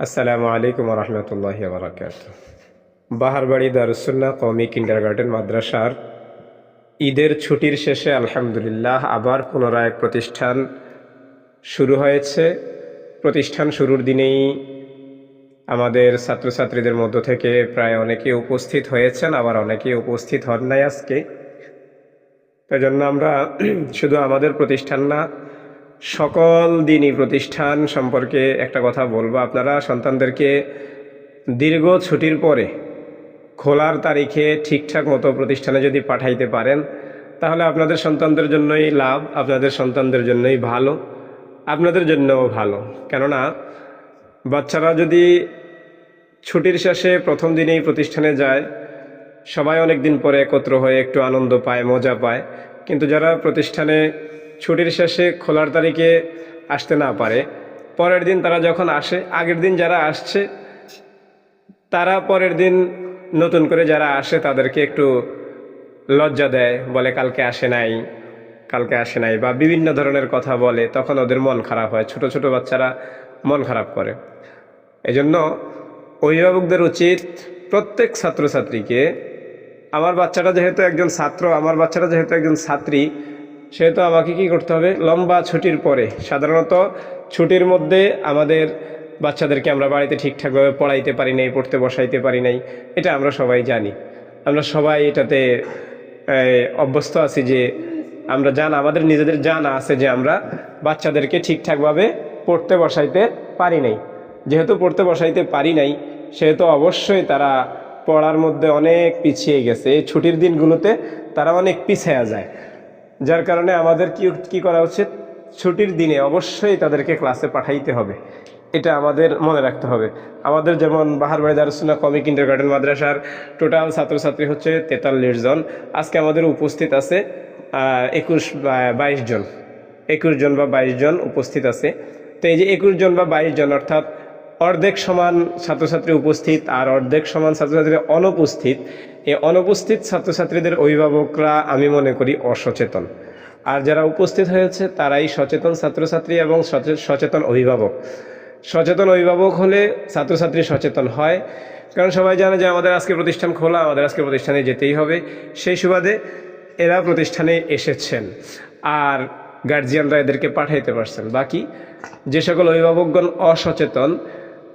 আসসালামু আলাইকুম রহমতুল্লাহ বারাকাত। বাহারবাড়ি দারুসুন্নাহ কওমি কিন্ডারগার্টেন মাদ্রাসার ঈদের ছুটির শেষে আলহামদুলিল্লাহ আবার পুনরায় প্রতিষ্ঠান শুরু হয়েছে। প্রতিষ্ঠান শুরুর দিনেই আমাদের ছাত্রছাত্রীদের মধ্য থেকে প্রায় অনেকে উপস্থিত হয়েছেন, আবার অনেকে উপস্থিত হন নাই আজকে। তাই জন্য আমরা শুধু আমাদের প্রতিষ্ঠান না, সকল দিনই প্রতিষ্ঠান সম্পর্কে একটা কথা বলবো। আপনারা সন্তানদেরকে দীর্ঘ ছুটির পরে খোলার তারিখে ঠিকঠাক মতো প্রতিষ্ঠানে যদি পাঠাইতে পারেন, তাহলে আপনাদের সন্তানদের জন্যই লাভ, আপনাদের সন্তানদের জন্যই ভালো, আপনাদের জন্যও ভালো। কেননা বাচ্চারা যদি ছুটির শেষে প্রথম দিনেই প্রতিষ্ঠানে যায়, সবাই অনেক দিন পরে একত্র হয়ে একটু আনন্দ পায়, মজা পায়। কিন্তু যারা প্রতিষ্ঠানে ছুটির শেষে খোলার তারিখে আসতে না পারে, পরের দিন তারা যখন আসে, আগের দিন যারা আসছে তারা পরের দিন নতুন করে যারা আসে তাদেরকে একটু লজ্জা দেয়, বলে কালকে আসে নাই, বা বিভিন্ন ধরনের কথা বলে। তখন ওদের মন খারাপ হয়, ছোট ছোট বাচ্চারা মন খারাপ করে। এজন্য অভিভাবকদের উচিত প্রত্যেক ছাত্রছাত্রীকে, আমার বাচ্চাটা যেহেতু একজন ছাত্র, আমার বাচ্চাটা যেহেতু একজন ছাত্রী, সেহেতু আমাকে কি করতে হবে, লম্বা ছুটির পরে, সাধারণত ছুটির মধ্যে আমাদের বাচ্চাদেরকে আমরা বাড়িতে ঠিকঠাকভাবে পড়াইতে পারি নাই, পড়তে বসাইতে পারি নাই, এটা আমরা সবাই জানি। আমরা সবাই এটাতে অভ্যস্ত আছি যে আমরা আমাদের নিজেদের জানা আছে যে আমরা বাচ্চাদেরকে ঠিকঠাকভাবে পড়তে বসাইতে পারি নাই। যেহেতু পড়তে বসাইতে পারি নাই, সেহেতু অবশ্যই তারা পড়ার মধ্যে অনেক পিছিয়ে গেছে। এই ছুটির দিনগুলোতে তারা অনেক পিছিয়ে যায়, যার কারণে আমাদের কি করা উচিত, ছুটির দিনে অবশ্যই তাদেরকে ক্লাসে পাঠাইতে হবে। এটা আমাদের মনে রাখতে হবে। আমাদের যেমন বাহারবাড়ি দারুসুন্নাহ কওমি কিন্ডারগার্টেন মাদ্রাসার টোটাল ছাত্রছাত্রী হচ্ছে 43 জন। আজকে আমাদের উপস্থিত আছে 21 জন বা 22 জন উপস্থিত আছে। তো এই যে 21 জন বা 22 জন, অর্থাৎ অর্ধেক সমান ছাত্রছাত্রী উপস্থিত আর অর্ধেক সমান ছাত্রছাত্রী অনুপস্থিত। এই অনুপস্থিত ছাত্রছাত্রীদের অভিভাবকরা আমি মনে করি অসচেতন, আর যারা উপস্থিত হয়েছে তারাই সচেতন ছাত্রছাত্রী এবং সচেতন অভিভাবক। সচেতন অভিভাবক হলে ছাত্রছাত্রী সচেতন হয়, কারণ সবাই জানে যে আমাদের আজকে প্রতিষ্ঠান খোলা, আমাদের আজকে প্রতিষ্ঠানে যেতেই হবে। সেই সুবাদে এরা প্রতিষ্ঠানে এসেছেন আর গার্জিয়ানরা এদেরকে পাঠাইতে পারছেন। বাকি যে সকল অভিভাবকগণ অসচেতন,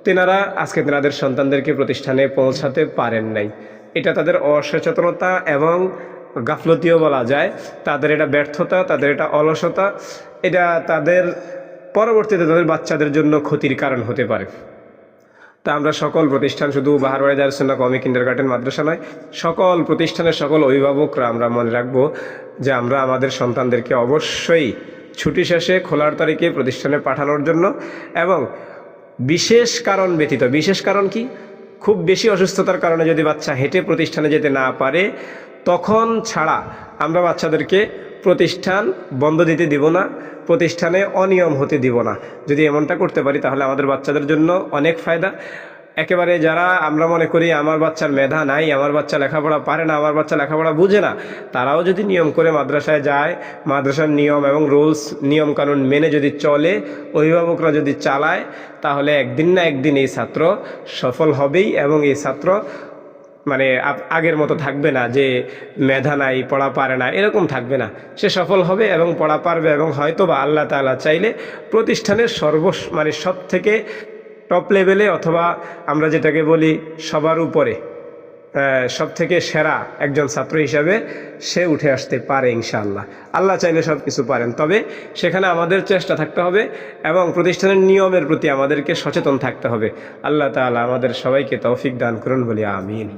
তেনারা আজকে তেনাদের সন্তানদেরকে প্রতিষ্ঠানে পৌঁছাতে পারেন নাই। এটা তাদের অসচেতনতা এবং গাফলতিও বলা যায়। তাদের এটা ব্যর্থতা, তাদের এটা অলসতা, এটা তাদের পরবর্তীতে তাদের বাচ্চাদের জন্য ক্ষতির কারণ হতে পারে। তা আমরা সকল প্রতিষ্ঠান, শুধু বাহারবাড়ি দারুসুন্নাহ কওমি কিন্ডারগার্টেন মাদ্রাসা নয়, সকল প্রতিষ্ঠানের সকল অভিভাবকরা আমরা মনে রাখবো যে আমরা আমাদের সন্তানদেরকে অবশ্যই ছুটি শেষে খোলার তারিখে প্রতিষ্ঠানে পাঠানোর জন্য, এবং বিশেষ কারণ ব্যতীত, বিশেষ কারণ কি, খুব বেশি অসুস্থতার কারণে যদি বাচ্চা হেঁটে প্রতিষ্ঠানে যেতে না পারে, তখন ছাড়া আমরা বাচ্চাদেরকে প্রতিষ্ঠান বন্ধ দিতে দিব না, প্রতিষ্ঠানে অনিয়ম হতে দিব না। যদি এমনটা করতে পারি তাহলে আমাদের বাচ্চাদের জন্য অনেক ফায়দা। একেবারে যারা আমরা মনে করি আমার বাচ্চার মেধা নাই, আমার বাচ্চা লেখাপড়া পারে না, আমার বাচ্চা লেখাপড়া বুঝে না, তারাও যদি নিয়ম করে মাদ্রাসায় যায়, মাদ্রাসার নিয়ম এবং রুলস নিয়ম কানুন মেনে যদি চলে, অভিভাবকরা যদি চালায়, তাহলে একদিন না একদিন এই ছাত্র সফল হবেই। এবং এই ছাত্র মানে আগের মতো থাকবে না যে মেধা নাই, পড়া পারে না, এরকম থাকবে না। সে সফল হবে এবং পড়া পারবে, এবং হয়তো বা আল্লাহ তাআলা চাইলে প্রতিষ্ঠানের সব থেকে টপ লেভেলে, অথবা আমরা যেটাকে বলি সবার উপরে, সব থেকে সেরা একজন ছাত্র হিসাবে সে উঠে আসতে পারে ইনশাআল্লাহ। আল্লাহ চাইলে সব কিছু পারেন, তবে সেখানে আমাদের চেষ্টা থাকতে হবে এবং প্রতিষ্ঠানের নিয়মের প্রতি আমাদেরকে সচেতন থাকতে হবে। আল্লাহ তাআলা আমাদের সবাইকে তৌফিক দান করুন বলি আমিন।